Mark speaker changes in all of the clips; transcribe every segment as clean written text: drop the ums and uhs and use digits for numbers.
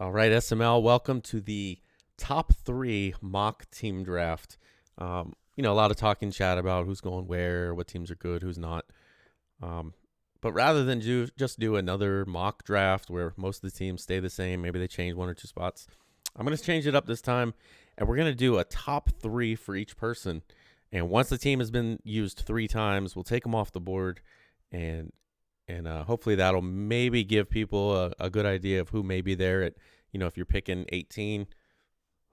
Speaker 1: All right, SML, welcome to the top three mock team draft. A lot of talking chat about who's going where, what teams are good, who's not. Um, but rather than just do another mock draft where most of the teams stay the same, maybe they change one or two spots, I'm going to change it up this time, and we're going to do a top three for each person. And once the team has been used three times, we'll take them off the board, and hopefully that'll maybe give people a good idea of who may be there at, if you're picking 18,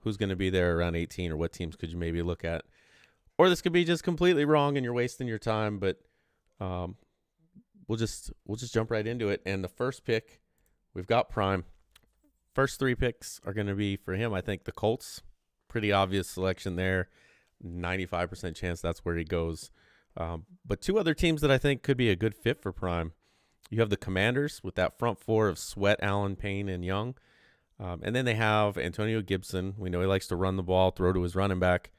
Speaker 1: who's going to be there around 18, or what teams could you maybe look at. Or this could be just completely wrong and you're wasting your time, but we'll just jump right into it. And the first pick, we've got Prime. First three picks are going to be for him, I think, the Colts. Pretty obvious selection there. 95% chance that's where he goes. But two other teams that I think could be a good fit for Prime. You have the Commanders with that front four of Sweat, Allen, Payne, and Young. And then they have Antonio Gibson. We know he likes to run the ball, throw to his running back.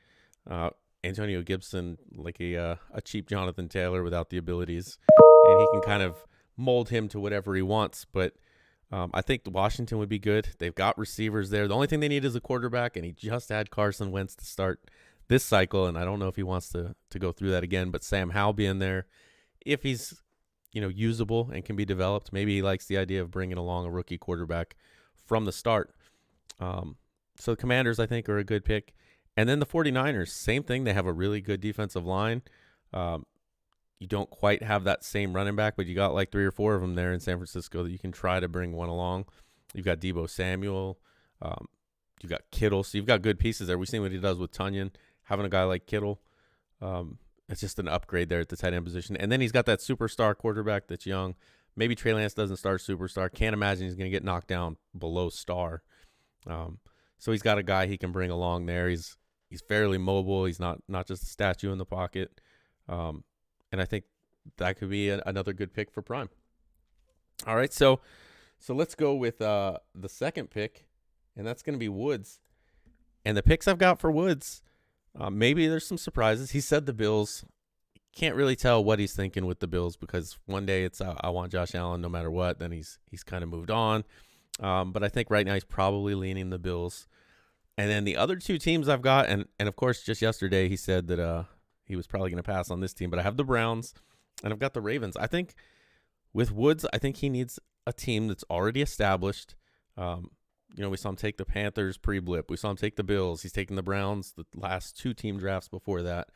Speaker 1: Antonio Gibson, like a cheap Jonathan Taylor without the abilities. And he can kind of mold him to whatever he wants. But I think Washington would be good. They've got receivers there. The only thing they need is a quarterback, and he just had Carson Wentz to start this cycle, and I don't know if he wants to go through that again. But Sam Howell being there, if he's usable and can be developed, maybe he likes the idea of bringing along a rookie quarterback from the start. So the Commanders, I think, are a good pick. And then the 49ers, same thing. They have a really good defensive line. You don't quite have that same running back, but you got like three or four of them there in San Francisco that you can try to bring one along. You've got Deebo Samuel. You've got Kittle. So you've got good pieces there. We've seen what he does with Tunyon. Having a guy like Kittle, it's just an upgrade there at the tight end position. And then he's got that superstar quarterback that's young. Maybe Trey Lance doesn't start superstar. Can't imagine he's going to get knocked down below star. So he's got a guy he can bring along there. He's fairly mobile. He's not just a statue in the pocket. And I think that could be another good pick for Prime. All right, so let's go with the second pick, and that's going to be Woods. And the picks I've got for Woods, maybe there's some surprises. He said the Bills. Can't really tell what he's thinking with the Bills, because one day it's I want Josh Allen no matter what. Then he's kind of moved on. But I think right now he's probably leaning the Bills. And then the other two teams I've got, and of course just yesterday he said that he was probably going to pass on this team, but I have the Browns and I've got the Ravens. I think with Woods, I think he needs a team that's already established. We saw him take the Panthers pre-blip. We saw him take the Bills. He's taken the Browns the last two team drafts before that.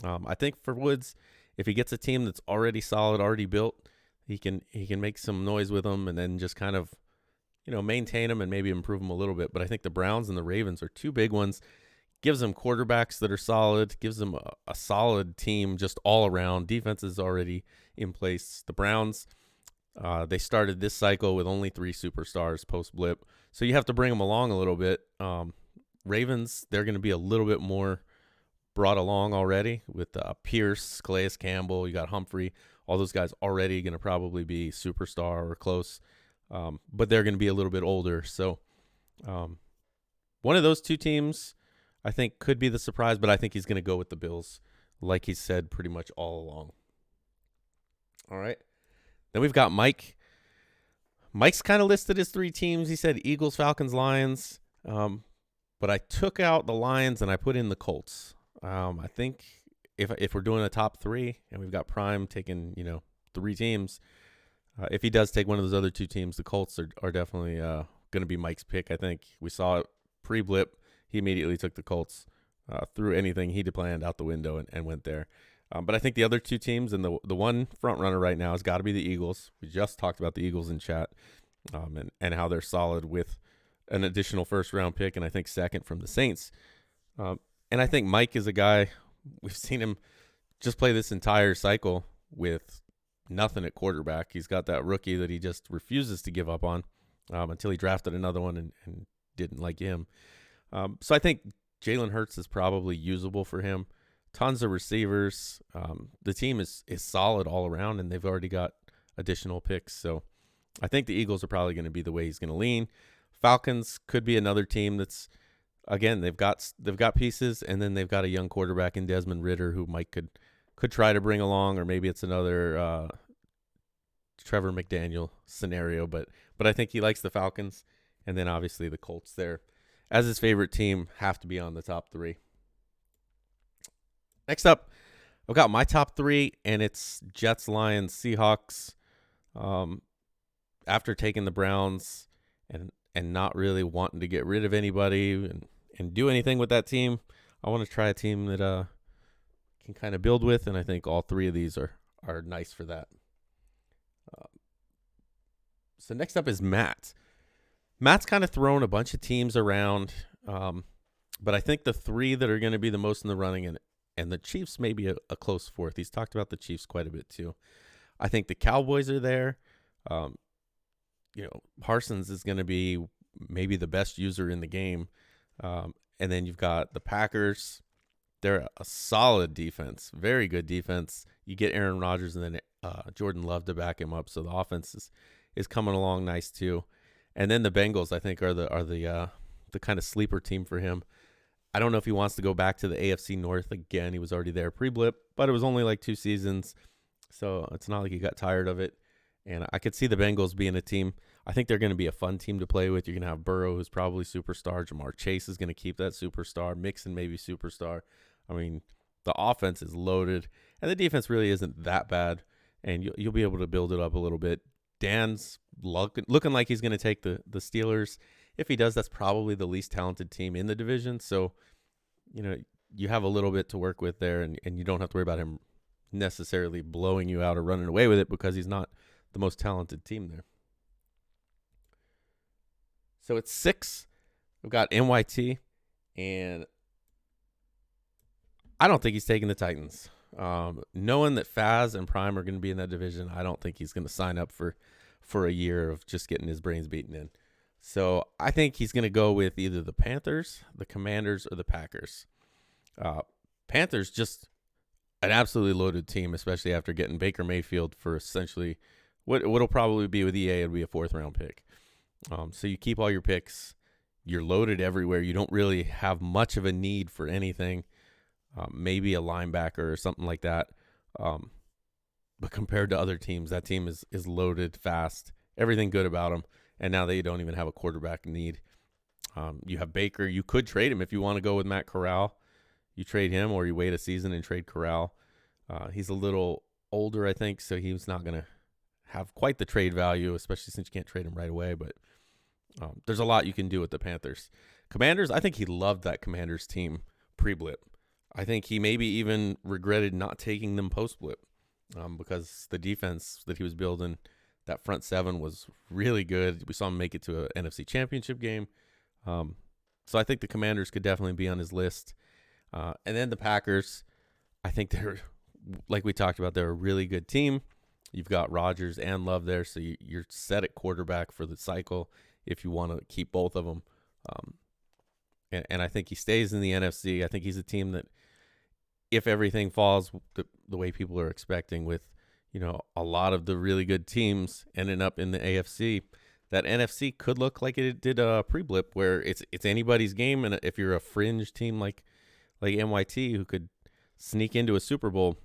Speaker 1: I think for Woods, if he gets a team that's already solid, already built, he can make some noise with them and then just kind of, maintain them and maybe improve them a little bit. But I think the Browns and the Ravens are two big ones. Gives them quarterbacks that are solid, gives them a solid team just all around. Defense is already in place. The Browns, they started this cycle with only three superstars post-blip, so you have to bring them along a little bit. Ravens, they're going to be a little bit more brought along already with Pierce, Calais Campbell, you got Humphrey. All those guys already going to probably be superstar or close, but they're going to be a little bit older. So one of those two teams I think could be the surprise, but I think he's going to go with the Bills, like he said pretty much all along. All right. Then we've got Mike. Mike's kind of listed his three teams. He said Eagles, Falcons, Lions, but I took out the Lions and I put in the Colts. I think if we're doing a top three and we've got Prime taking, three teams, if he does take one of those other two teams, the Colts are definitely going to be Mike's pick. I think we saw it pre-blip. He immediately took the Colts, threw anything he'd planned out the window and went there. But I think the other two teams and the one front runner right now has got to be the Eagles. We just talked about the Eagles in chat and how they're solid with an additional first-round pick, and I think second from the Saints. And I think Mike is a guy, we've seen him just play this entire cycle with nothing at quarterback. He's got that rookie that he just refuses to give up on until he drafted another one and didn't like him. So I think Jalen Hurts is probably usable for him. Tons of receivers. The team is solid all around, and they've already got additional picks. So I think the Eagles are probably going to be the way he's going to lean. Falcons could be another team that's, again, they've got pieces, and then they've got a young quarterback in Desmond Ridder who Mike could try to bring along, or maybe it's another Trevor McDaniel scenario. But I think he likes the Falcons. And then obviously the Colts there, as his favorite team, have to be on the top 3. Next up, I've got my top 3, and it's Jets, Lions, Seahawks. After taking the Browns and not really wanting to get rid of anybody and do anything with that team, I want to try a team that can kind of build with, and I think all 3 of these are nice for that. So next up is Matt. Matt's kind of thrown a bunch of teams around, but I think the 3 that are going to be the most in the running, and the Chiefs may be a close fourth. He's talked about the Chiefs quite a bit too. I think the Cowboys are there. Parsons is going to be maybe the best user in the game. And then you've got the Packers. They're a solid defense, very good defense. You get Aaron Rodgers and then Jordan Love to back him up, so the offense is coming along nice too. And then the Bengals, I think, are the kind of sleeper team for him. I don't know if he wants to go back to the AFC North again. He was already there pre-blip, but it was only like 2 seasons, so it's not like he got tired of it. And I could see the Bengals being a team. I think they're going to be a fun team to play with. You're going to have Burrow, who's probably superstar. Jamar Chase is going to keep that superstar. Mixon maybe superstar. I mean, the offense is loaded, and the defense really isn't that bad, and you'll be able to build it up a little bit. Dan's looking like he's going to take the Steelers. If he does, that's probably the least talented team in the division. So, you have a little bit to work with there, and you don't have to worry about him necessarily blowing you out or running away with it because he's not the most talented team there. So it's 6. We've got NYT, and I don't think he's taking the Titans. Knowing that Faz and Prime are going to be in that division, I don't think he's going to sign up for a year of just getting his brains beaten in. So I think he's going to go with either the Panthers, the Commanders, or the Packers. Panthers just an absolutely loaded team, especially after getting Baker Mayfield for essentially what'll probably be with EA. It'll be a 4th-round pick. So you keep all your picks. You're loaded everywhere. You don't really have much of a need for anything. Maybe a linebacker or something like that. But compared to other teams, that team is loaded, fast, everything good about them. And now they don't even have a quarterback need. You have Baker. You could trade him if you want to go with Matt Corral. You trade him, or you wait a season and trade Corral. He's a little older, I think, so he's not going to have quite the trade value, especially since you can't trade him right away. But there's a lot you can do with the Panthers. Commanders, I think he loved that Commanders team pre-blip. I think he maybe even regretted not taking them post-blip because the defense that he was building, that front 7 was really good. We saw him make it to an NFC Championship game. So I think the Commanders could definitely be on his list. And then the Packers, I think they're, like we talked about, they're a really good team. You've got Rodgers and Love there, so you're set at quarterback for the cycle if you want to keep both of them. And I think he stays in the NFC. I think he's a team that, if everything falls the way people are expecting, with a lot of the really good teams ending up in the AFC, that NFC could look like it did pre-blip, where it's anybody's game. And if you're a fringe team like NYT who could sneak into a Super Bowl,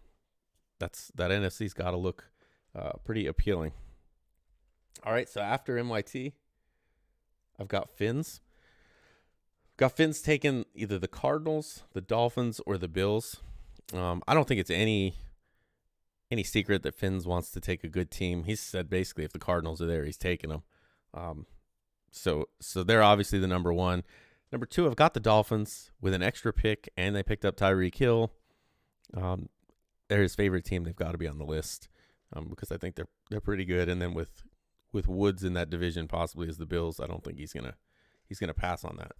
Speaker 1: that NFC's got to look pretty appealing. All right, so after NYT, I've got Fins. Got Fins taking either the Cardinals, the Dolphins, or the Bills. I don't think it's any secret that Fins wants to take a good team. He's said basically if the Cardinals are there, he's taking them. So they're obviously the number 1. Number 2, I've got the Dolphins with an extra pick, and they picked up Tyreek Hill. They're his favorite team. They've got to be on the list because I think they're pretty good. And then with Woods in that division, possibly as the Bills, I don't think he's gonna pass on that.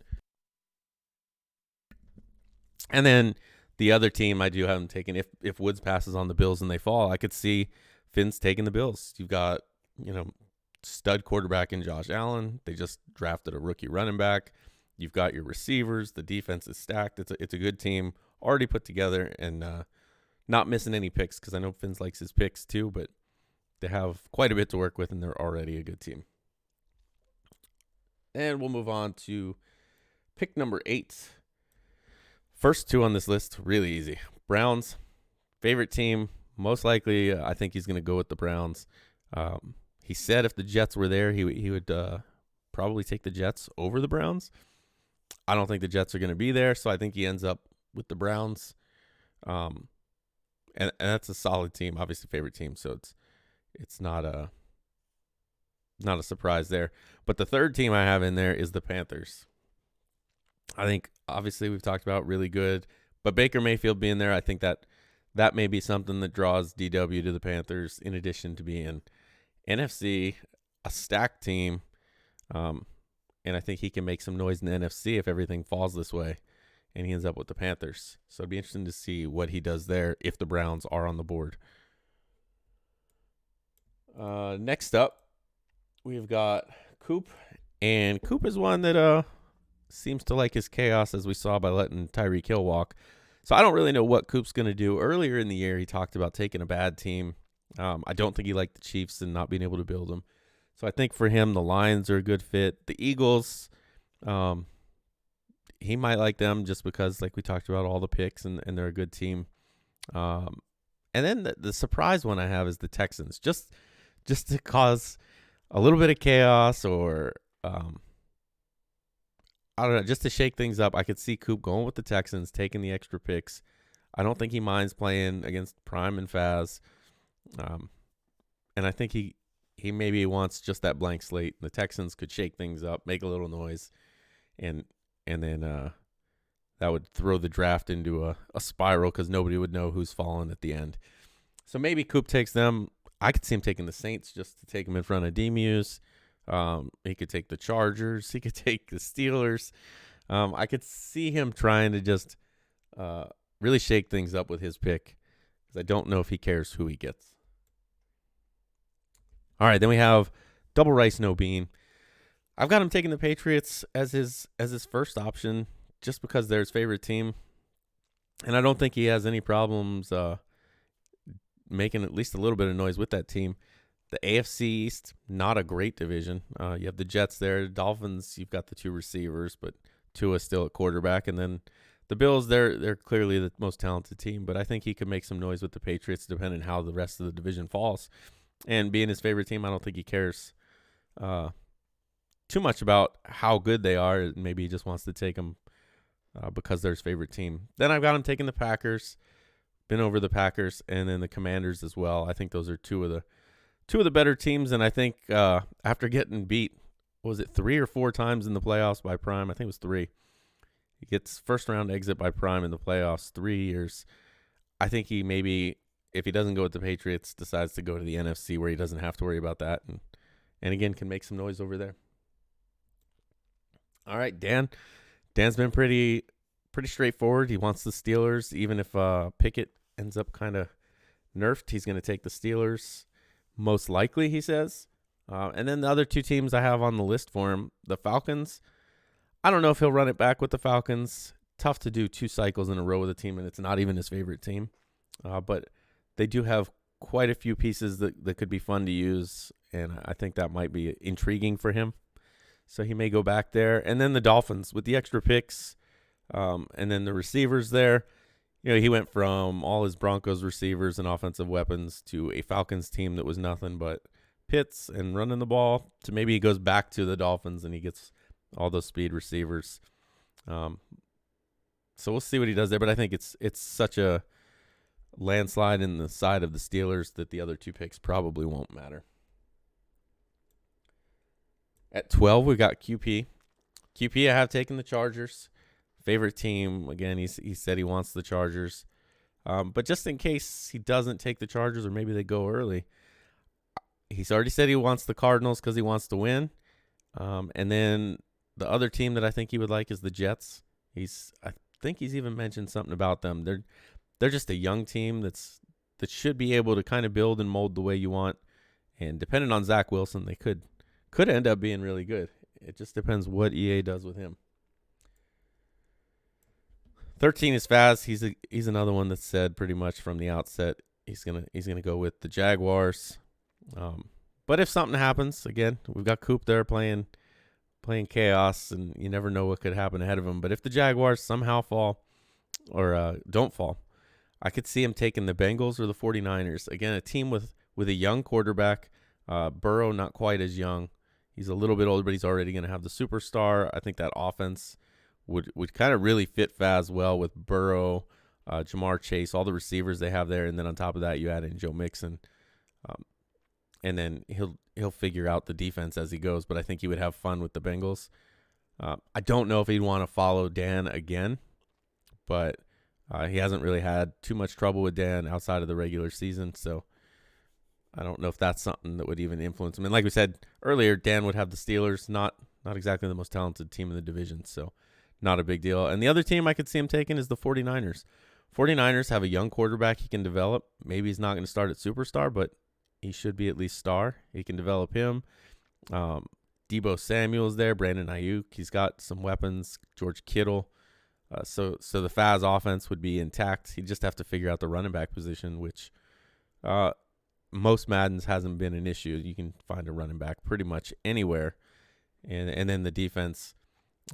Speaker 1: And then the other team I do have them taken. If Woods passes on the Bills and they fall, I could see Fins taking the Bills. You've got stud quarterback in Josh Allen. They just drafted a rookie running back. You've got your receivers. The defense is stacked. It's a good team already put together, and not missing any picks, because I know Fins likes his picks too, but they have quite a bit to work with, and they're already a good team. And we'll move on to pick number 8. First 2 on this list, really easy. Browns, favorite team. Most likely, I think he's going to go with the Browns. He said if the Jets were there, he would probably take the Jets over the Browns. I don't think the Jets are going to be there, so I think he ends up with the Browns. And that's a solid team, obviously favorite team, so it's not a surprise there. But the third team I have in there is the Panthers. I think obviously we've talked about really good, but Baker Mayfield being there, I think that may be something that draws DW to the Panthers, in addition to being NFC, a stacked team. And I think he can make some noise in the NFC if everything falls this way and he ends up with the Panthers. So it'd be interesting to see what he does there if the Browns are on the board. Next up, we've got Coop. And Coop is one that seems to like his chaos, as we saw by letting Tyreek Hill walk. So I don't really know what Coop's going to do. Earlier in the year, he talked about taking a bad team. I don't think he liked the Chiefs and not being able to build them. So I think for him, the Lions are a good fit. The Eagles, he might like them just because, like we talked about, all the picks, and they're a good team. And then the surprise one I have is the Texans, just to cause a little bit of chaos, or I don't know, just to shake things up. I could see Coop going with the Texans, taking the extra picks. I don't think he minds playing against Prime and Faz. And I think he maybe wants just that blank slate. The Texans could shake things up, make a little noise, and then that would throw the draft into a spiral because nobody would know who's falling at the end. So maybe Coop takes them. I could see him taking the Saints just to take them in front of D-Muse. He could take the Chargers. He could take the Steelers. I could see him trying to just really shake things up with his pick, because I don't know if he cares who he gets. All right, then we have double rice, no bean. I've got him taking the Patriots as his first option, just because they're his favorite team, and I don't think he has any problems making at least a little bit of noise with that team. The AFC East, not a great division. You have the Jets there, the Dolphins. You've got the two receivers, but Tua's still at quarterback, and then the Bills. They're clearly the most talented team, but I think he could make some noise with the Patriots, depending on how the rest of the division falls. And being his favorite team, I don't think he cares too much about how good they are. Maybe he just wants to take them because they're his favorite team. Then I've got him taking the Packers. Been over the Packers, and then the Commanders as well. I think those are two of the better teams. And I think after getting beat, was it 3 or 4 times in the playoffs by Prime? I think it was 3. He gets first round exit by Prime in the playoffs 3 years. I think he maybe, if he doesn't go with the Patriots, decides to go to the NFC where he doesn't have to worry about that, and again can make some noise over there. All right, Dan. Dan's been pretty straightforward. He wants the Steelers, even if Pickett ends up kind of nerfed. He's going to take the Steelers, most likely, he says. And then the other two teams I have on the list for him, the Falcons. I don't know if he'll run it back with the Falcons. Tough to do 2 cycles in a row with a team, and it's not even his favorite team. But they do have quite a few pieces that could be fun to use, and I think that might be intriguing for him. So he may go back there. And then the Dolphins with the extra picks, and then the receivers there. You know, he went from all his Broncos receivers and offensive weapons to a Falcons team that was nothing but pits and running the ball, to maybe he goes back to the Dolphins and he gets all those speed receivers. So we'll see what he does there. But I think it's such a landslide in the side of the Steelers that the other 2 picks probably won't matter. At 12, we got QP. QP, I have taken the Chargers. Favorite team. Again, he said he wants the Chargers. But just in case he doesn't take the Chargers, or maybe they go early, he's already said he wants the Cardinals because he wants to win. And then the other team that I think he would like is the Jets. I think he's even mentioned something about them. They're just a young team that should be able to kind of build and mold the way you want. And depending on Zach Wilson, they could end up being really good. It just depends what EA does with him. 13 is Faz. He's another one that said pretty much from the outset he's gonna go with the Jaguars. But if something happens, again, we've got Coop there playing chaos, and you never know what could happen ahead of him. But if the Jaguars somehow fall or don't fall, I could see him taking the Bengals or the 49ers. Again, a team with a young quarterback. Burrow not quite as young. He's a little bit older, but he's already going to have the superstar. I think that offense would kind of really fit Faz well with Burrow, Jamar Chase, all the receivers they have there, and then on top of that, you add in Joe Mixon, and then he'll figure out the defense as he goes. But I think he would have fun with the Bengals. I don't know if he'd want to follow Dan again, but he hasn't really had too much trouble with Dan outside of the regular season, so I don't know if that's something that would even influence him. And like we said earlier, Dan would have the Steelers, not exactly the most talented team in the division, so not a big deal. And the other team I could see him taking is the 49ers. 49ers have a young quarterback he can develop. Maybe he's not going to start at superstar, but he should be at least star. He can develop him. Deebo Samuel's there, Brandon Ayuk. He's got some weapons, George Kittle. So the Faz offense would be intact. He'd just have to figure out the running back position, which most Maddens hasn't been an issue. You can find a running back pretty much anywhere. And then the defense,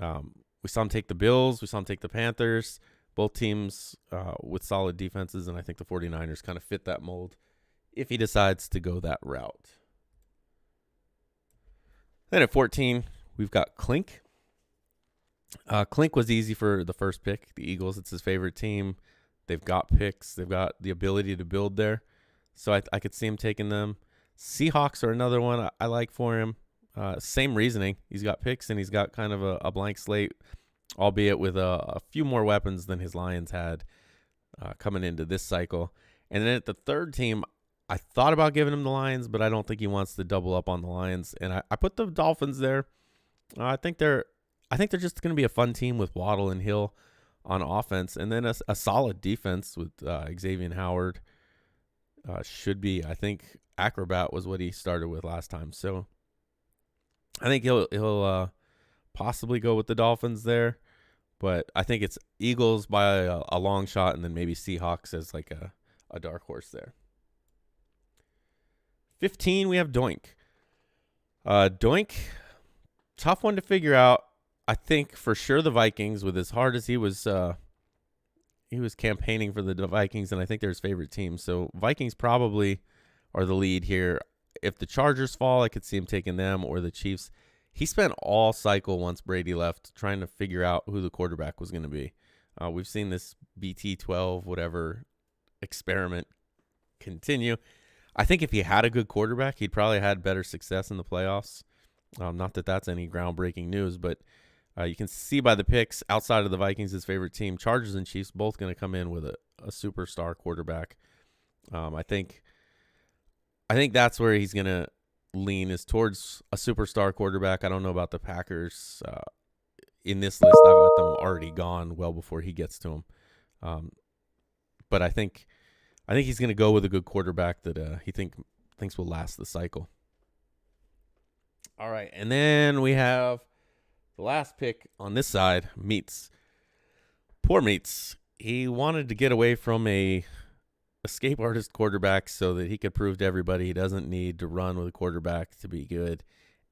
Speaker 1: we saw him take the Bills. We saw him take the Panthers. Both teams with solid defenses, and I think the 49ers kind of fit that mold if he decides to go that route. Then at 14, we've got Clink. Clink was easy for the first pick. The Eagles, it's his favorite team. They've got picks. They've got the ability to build there. So I could see him taking them. Seahawks are another one I like for him. Same reasoning. He's got picks, and he's got kind of a blank slate, albeit with a few more weapons than his Lions had coming into this cycle. And then at the third team, I thought about giving him the Lions, but I don't think he wants to double up on the Lions. And I put the Dolphins there. I think they're just going to be a fun team with Waddle and Hill on offense, and then a solid defense with Xavier Howard. Should be. I think Acrobat was what he started with last time, so I think he'll possibly go with the Dolphins there. But I think it's Eagles by a long shot, and then maybe Seahawks as like a dark horse there. 15, we have Doink. Doink, tough one to figure out. I think for sure the Vikings, with as hard as he was campaigning for the Vikings, and I think they're his favorite team. So Vikings probably are the lead here. If the Chargers fall, I could see him taking them, or the Chiefs. He spent all cycle once Brady left trying to figure out who the quarterback was going to be. We've seen this BT12 whatever experiment continue. I think if he had a good quarterback, he'd probably had better success in the playoffs. Not that that's any groundbreaking news, but you can see by the picks outside of the Vikings, his favorite team, Chargers and Chiefs, both going to come in with a superstar quarterback. I think that's where he's going to lean, is towards a superstar quarterback. I don't know about the Packers. In this list, I've got them already gone well before he gets to them. But I think he's going to go with a good quarterback that he thinks will last the cycle. All right, and then we have the last pick on this side, Meats. Poor Meats. He wanted to get away from a escape artist quarterback so that he could prove to everybody he doesn't need to run with a quarterback to be good.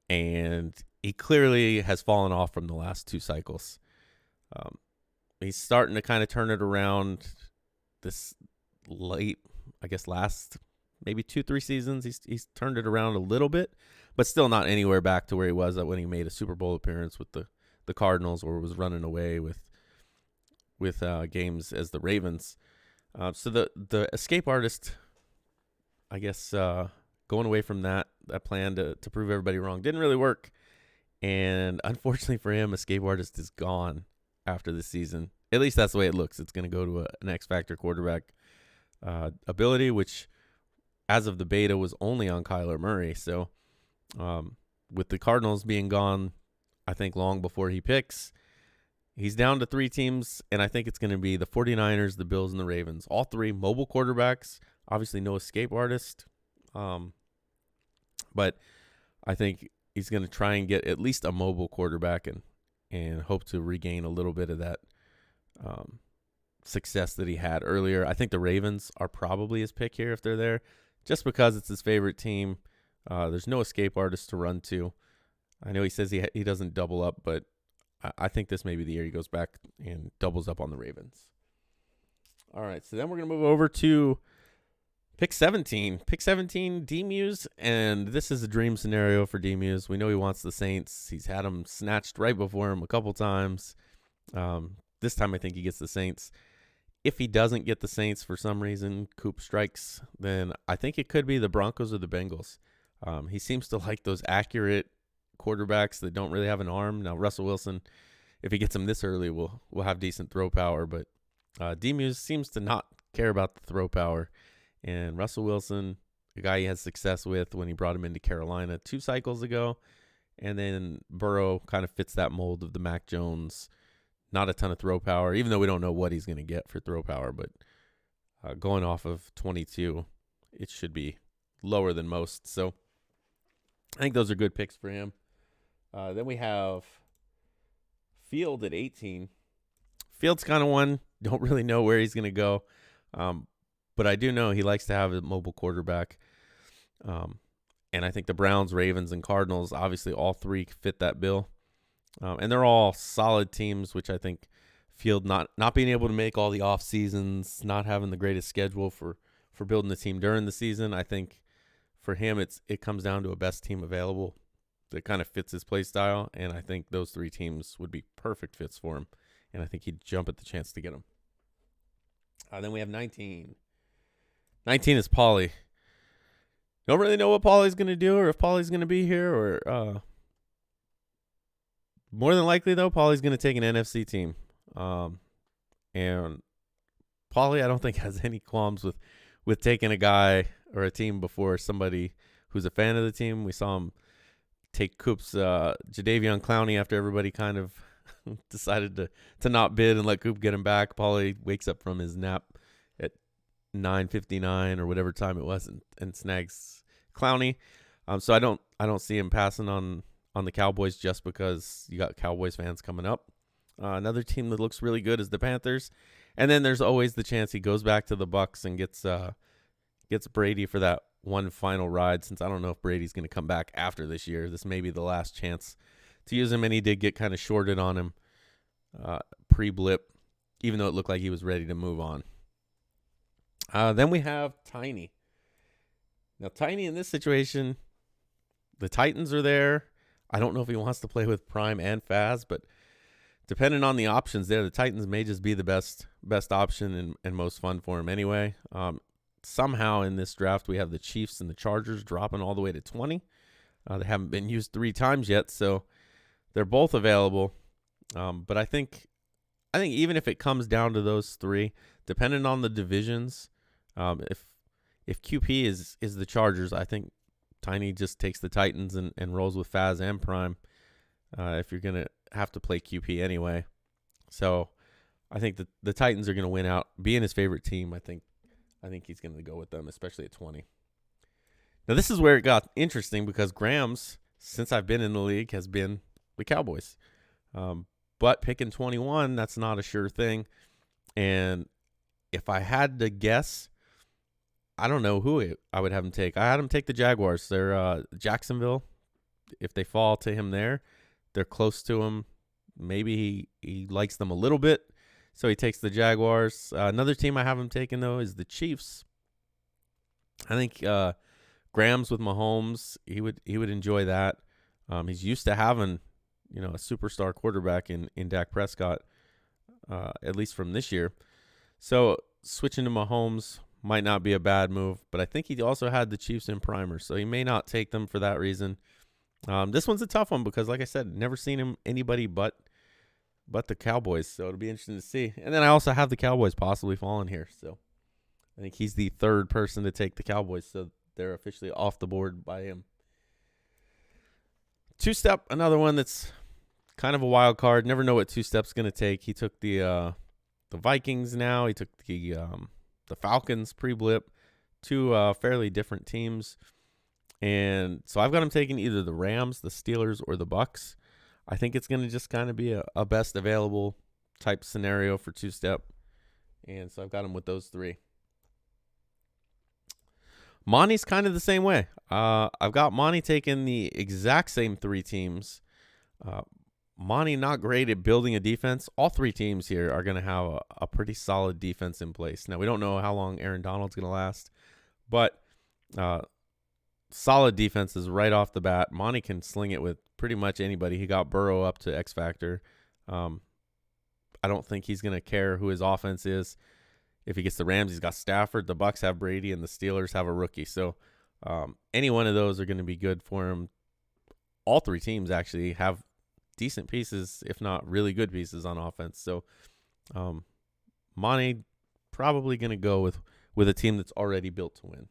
Speaker 1: And he clearly has fallen off from the last two cycles. He's starting to kind of turn it around this late, I guess last maybe 2-3 seasons. He's turned it around a little bit, but still not anywhere back to where he was when he made a Super Bowl appearance with the Cardinals, or was running away with games as the Ravens. So the escape artist, I guess, going away from that plan to prove everybody wrong didn't really work. And unfortunately for him, escape artist is gone after this season. At least that's the way it looks. It's going to go to an X-Factor quarterback ability, which as of the beta was only on Kyler Murray. So with the Cardinals being gone, I think long before he picks, he's down to 3 teams, and I think it's going to be the 49ers, the Bills, and the Ravens. All 3 mobile quarterbacks. Obviously no escape artist. But I think he's going to try and get at least a mobile quarterback and hope to regain a little bit of that success that he had earlier. I think the Ravens are probably his pick here if they're there, just because it's his favorite team. There's no escape artist to run to. I know he says he doesn't double up, but I think this may be the year he goes back and doubles up on the Ravens. All right, so then we're going to move over to Pick 17, D-Muse, and this is a dream scenario for D-Muse. We know he wants the Saints. He's had them snatched right before him a couple times. This time I think he gets the Saints. If he doesn't get the Saints for some reason, Coop strikes, then I think it could be the Broncos or the Bengals. He seems to like those accurate quarterbacks that don't really have an arm. Now, Russell Wilson, if he gets him this early, will have decent throw power, but D-Muse seems to not care about the throw power. And Russell Wilson, a guy he has success with when he brought him into Carolina 2 cycles ago. And then Burrow kind of fits that mold of the Mac Jones. Not a ton of throw power, even though we don't know what he's going to get for throw power. But going off of 22, it should be lower than most. So I think those are good picks for him. Then we have Field at 18. Field's kind of one. Don't really know where he's going to go. But I do know he likes to have a mobile quarterback. And I think the Browns, Ravens, and Cardinals, obviously all 3 fit that bill. And they're all solid teams, which I think Field not being able to make all the off seasons, not having the greatest schedule for building the team during the season. I think for him, it comes down to a best team available that kind of fits his play style. And I think those 3 teams would be perfect fits for him. And I think he'd jump at the chance to get them. Then we have 19. 19 is Paulie. Don't really know what Paulie's going to do or if Paulie's going to be here or more than likely, though, Paulie's going to take an NFC team. And Paulie, I don't think, has any qualms with taking a guy or a team before somebody who's a fan of the team. We saw him take Coop's Jadeveon Clowney after everybody kind of decided to not bid and let Coop get him back. Paulie wakes up from his nap at 9:59 or whatever time it was and snags Clowney. So I don't see him passing on the Cowboys just because you got Cowboys fans coming up. Another team that looks really good is the Panthers. And then there's always the chance he goes back to the Bucs and gets Brady for that one final ride, since I don't know if Brady's going to come back after this year. This may be the last chance to use him, and he did get kind of shorted on him pre-blip, even though it looked like he was ready to move on. Then we have Tiny. Now, Tiny in this situation, the Titans are there. I don't know if he wants to play with Prime and Faz, but depending on the options there, the Titans may just be the best option and most fun for him anyway. Somehow in this draft, we have the Chiefs and the Chargers dropping all the way to 20. They haven't been used 3 times yet, so they're both available. But I think even if it comes down to those 3, depending on the divisions, if QP is the Chargers, I think Tiny just takes the Titans and rolls with Faz and Prime if you're going to have to play QP anyway. So I think the Titans are going to win out. Being his favorite team, I think he's going to go with them, especially at 20. Now, this is where it got interesting because Graham's, since I've been in the league, has been the Cowboys. But picking 21, that's not a sure thing. And if I had to guess, I don't know who I would have him take. I had him take the Jaguars. They're Jacksonville. If they fall to him there, they're close to him. Maybe he likes them a little bit, so he takes the Jaguars. Another team I have him taking, though, is the Chiefs. I think Graham's with Mahomes. He would enjoy that. He's used to having a superstar quarterback in Dak Prescott, at least from this year. So switching to Mahomes might not be a bad move, but I think he also had the Chiefs in primer, so he may not take them for that reason. This one's a tough one because, like I said, never seen anybody but the Cowboys, so it'll be interesting to see. And then I also have the Cowboys possibly falling here, so I think he's the 3rd person to take the Cowboys, so they're officially off the board by him. 2-step, another one that's kind of a wild card. Never know what 2-step's going to take. He took the Vikings now. He took the Falcons pre-blip, 2 fairly different teams. And so I've got him taking either the Rams, the Steelers, or the Bucks. I think it's going to just kind of be a best available type scenario for 2-step. And so I've got him with those 3. Monty's kind of the same way. I've got Monty taking the exact same 3 teams. Monty not great at building a defense. All 3 teams here are going to have a pretty solid defense in place. Now, we don't know how long Aaron Donald's going to last, But solid defenses right off the bat. Monty can sling it with pretty much anybody. He got Burrow up to X Factor. I don't think he's going to care who his offense is. If he gets the Rams, he's got Stafford. The Bucs have Brady, and the Steelers have a rookie. So any one of those are going to be good for him. All three teams actually have decent pieces, if not really good pieces on offense. So Monty probably going to go with a team that's already built to win.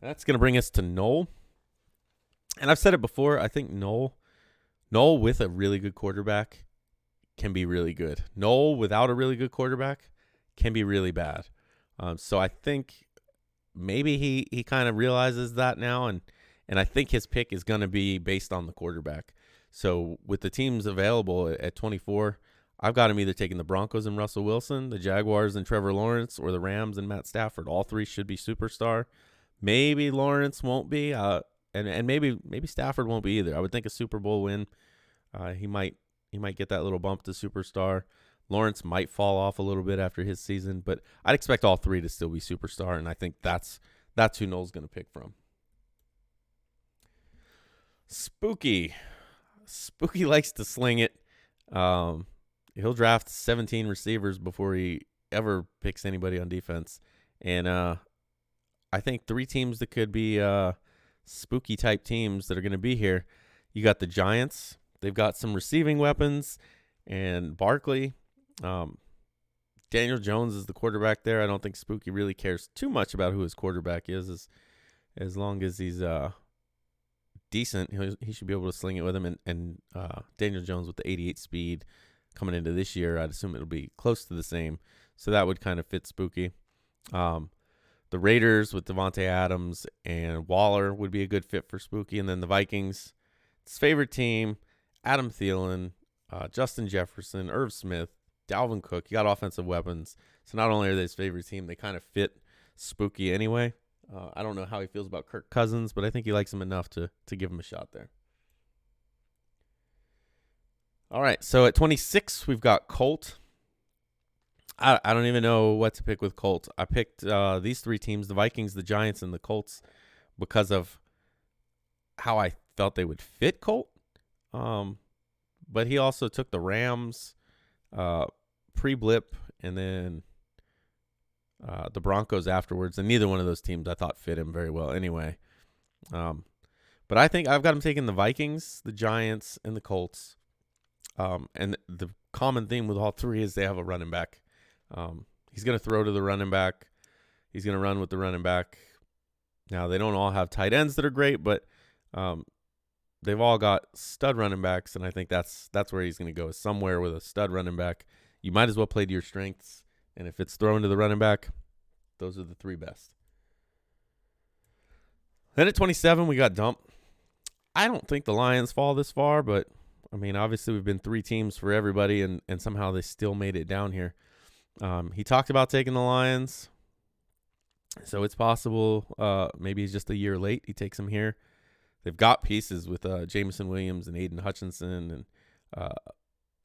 Speaker 1: That's going to bring us to Noel. And I've said it before, I think Noel with a really good quarterback can be really good. Noel without a really good quarterback can be really bad. So I think maybe he kind of realizes that now, and I think his pick is going to be based on the quarterback. So with the teams available at 24, I've got him either taking the Broncos and Russell Wilson, the Jaguars and Trevor Lawrence, or the Rams and Matt Stafford. All three should be superstar. Maybe Lawrence won't be, and maybe Stafford won't be either. I would think a Super Bowl win, he might get that little bump to superstar. Lawrence might fall off a little bit after his season, but I'd expect all three to still be superstar, and I think that's who Noel's going to pick from. Spooky likes to sling it. He'll draft 17 receivers before he ever picks anybody on defense, and I think three teams that could be spooky type teams that are going to be here. You got the Giants. They've got some receiving weapons, and Barkley. Daniel Jones is the quarterback there. I don't think Spooky really cares too much about who his quarterback is, as long as he's decent. He should be able to sling it with him. And Daniel Jones with the 88 speed coming into this year, I'd assume it'll be close to the same. So that would kind of fit Spooky. The Raiders with Devontae Adams and Waller would be a good fit for Spooky. And then the Vikings, his favorite team, Adam Thielen, Justin Jefferson, Irv Smith, Dalvin Cook. You got offensive weapons. So not only are they his favorite team, they kind of fit Spooky anyway. I don't know how he feels about Kirk Cousins, but I think he likes him enough to give him a shot there. All right, so at 26, we've got Colt. I don't even know what to pick with Colt. I picked these three teams, the Vikings, the Giants, and the Colts, because of how I felt they would fit Colt. But he also took the Rams pre-blip and then the Broncos afterwards, and neither one of those teams I thought fit him very well anyway. But I think I've got him taking the Vikings, the Giants, and the Colts. And the common theme with all three is they have a running back. He's going to throw to the running back. He's going to run with the running back. Now, they don't all have tight ends that are great, but they've all got stud running backs, and I think that's where he's going to go, somewhere with a stud running back. You might as well play to your strengths, and if it's thrown to the running back, those are the three best. Then at 27, we got Dump. I don't think the Lions fall this far, but, I mean, obviously we've been three teams for everybody, and somehow they still made it down here. He talked about taking the Lions, so it's possible maybe he's just a year late. He takes them here. They've got pieces with Jameson Williams and Aiden Hutchinson and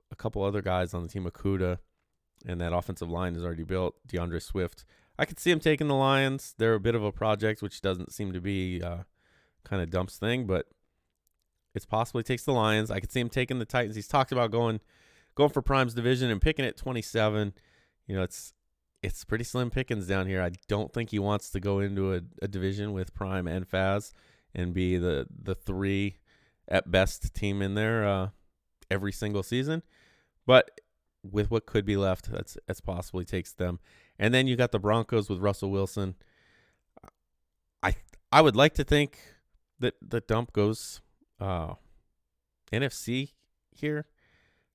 Speaker 1: a couple other guys on the team, Okuda, and that offensive line is already built, DeAndre Swift. I could see him taking the Lions. They're a bit of a project, which doesn't seem to be kind of Dump's thing, but it's possible he takes the Lions. I could see him taking the Titans. He's talked about going for Prime's division and picking at 27. You know, it's pretty slim pickings down here. I don't think he wants to go into a division with Prime and Faz and be the three at best team in there every single season. But with what could be left, that's possible he takes them. And then you got the Broncos with Russell Wilson. I would like to think that the Dump goes NFC here,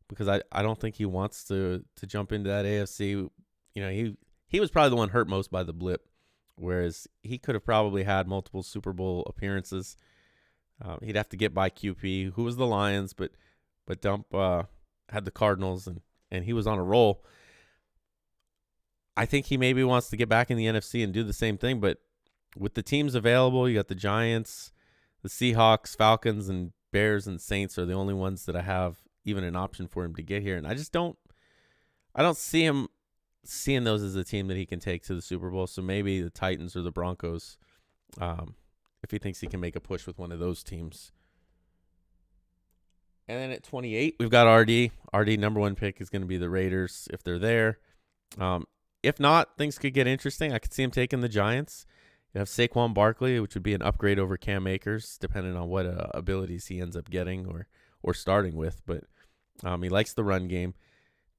Speaker 1: because I don't think he wants to jump into that AFC. You know, he was probably the one hurt most by the blip, whereas he could have probably had multiple Super Bowl appearances. He'd have to get by QP, who was the Lions, but Dump had the Cardinals, and he was on a roll. I think he maybe wants to get back in the NFC and do the same thing, but with the teams available, you got the Giants, the Seahawks, Falcons, and Bears and Saints are the only ones that I have even an option for him to get here. And I don't see him seeing those as a team that he can take to the Super Bowl. So maybe the Titans or the Broncos, if he thinks he can make a push with one of those teams. And then at 28, we've got RD. RD number one pick is going to be the Raiders if they're there. If not, things could get interesting. I could see him taking the Giants. You have Saquon Barkley, which would be an upgrade over Cam Akers, depending on what abilities he ends up getting or starting with. But he likes the run game.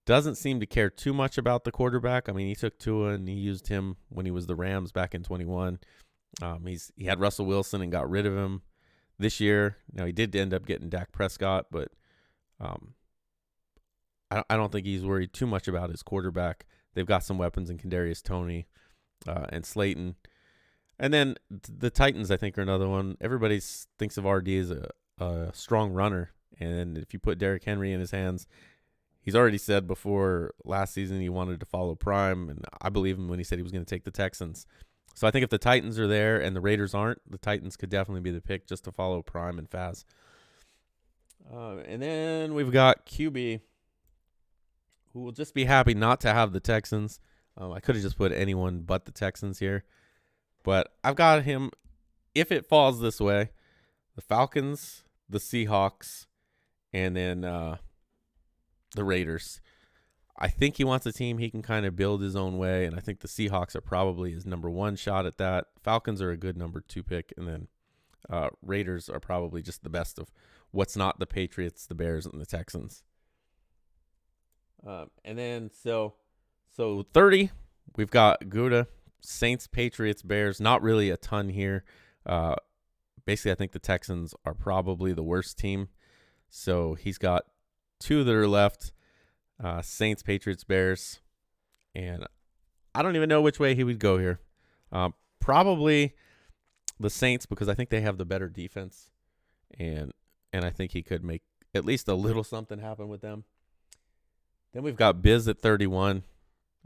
Speaker 1: Doesn't seem to care too much about the quarterback. I mean, he took Tua and he used him when he was the Rams back in 21. He had Russell Wilson and got rid of him this year. Now, he did end up getting Dak Prescott, but I don't think he's worried too much about his quarterback. They've got some weapons in Kadarius Toney and Slayton. And then the Titans, I think, are another one. Everybody thinks of RD as a strong runner. And if you put Derrick Henry in his hands, he's already said before last season he wanted to follow Prime. And I believe him when he said he was going to take the Texans. So I think if the Titans are there and the Raiders aren't, the Titans could definitely be the pick just to follow Prime and Faz. And then we've got QB, who will just be happy not to have the Texans. I could have just put anyone but the Texans here. But I've got him, if it falls this way, the Falcons, the Seahawks, and then the Raiders. I think he wants a team he can kind of build his own way, and I think the Seahawks are probably his number one shot at that. Falcons are a good number two pick, and then Raiders are probably just the best of what's not the Patriots, the Bears, and the Texans. And then so 30, we've got Gouda, Saints, Patriots, Bears. Not really a ton here. Basically, I think the Texans are probably the worst team. So he's got two that are left, Saints, Patriots, Bears. And I don't even know which way he would go here. Probably the Saints, because I think they have the better defense. And I think he could make at least a little something happen with them. Then we've got Biz at 31.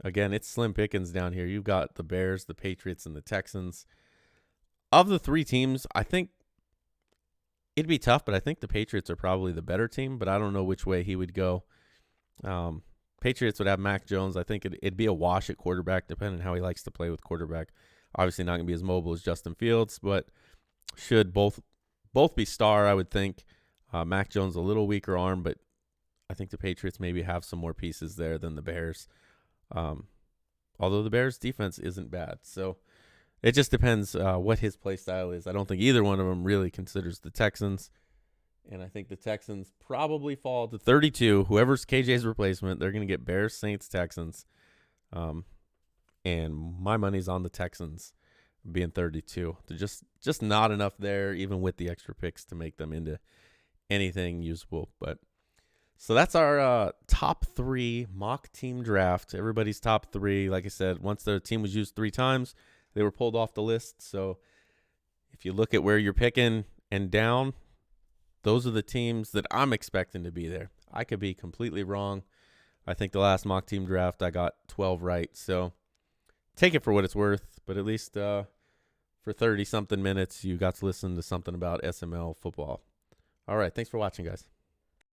Speaker 1: Again, it's slim pickings down here. You've got the Bears, the Patriots, and the Texans. Of the three teams, I think it'd be tough, but I think the Patriots are probably the better team, but I don't know which way he would go. Patriots would have Mac Jones. I think it'd be a wash at quarterback, depending on how he likes to play with quarterback. Obviously not going to be as mobile as Justin Fields, but should both be star, I would think. Mac Jones, a little weaker arm, but I think the Patriots maybe have some more pieces there than the Bears. Although the Bears' defense isn't bad. So it just depends what his play style is. I don't think either one of them really considers the Texans. And I think the Texans probably fall to 32. Whoever's KJ's replacement, they're going to get Bears, Saints, Texans. And my money's on the Texans being 32. They're just not enough there, even with the extra picks, to make them into anything usable. But so that's our top three mock team draft. Everybody's top three. Like I said, once the team was used 3 times, they were pulled off the list. So if you look at where you're picking and down, those are the teams that I'm expecting to be there. I could be completely wrong. I think the last mock team draft, I got 12 right. So take it for what it's worth. But at least for 30-something minutes, you got to listen to something about SML football. All right. Thanks for watching, guys.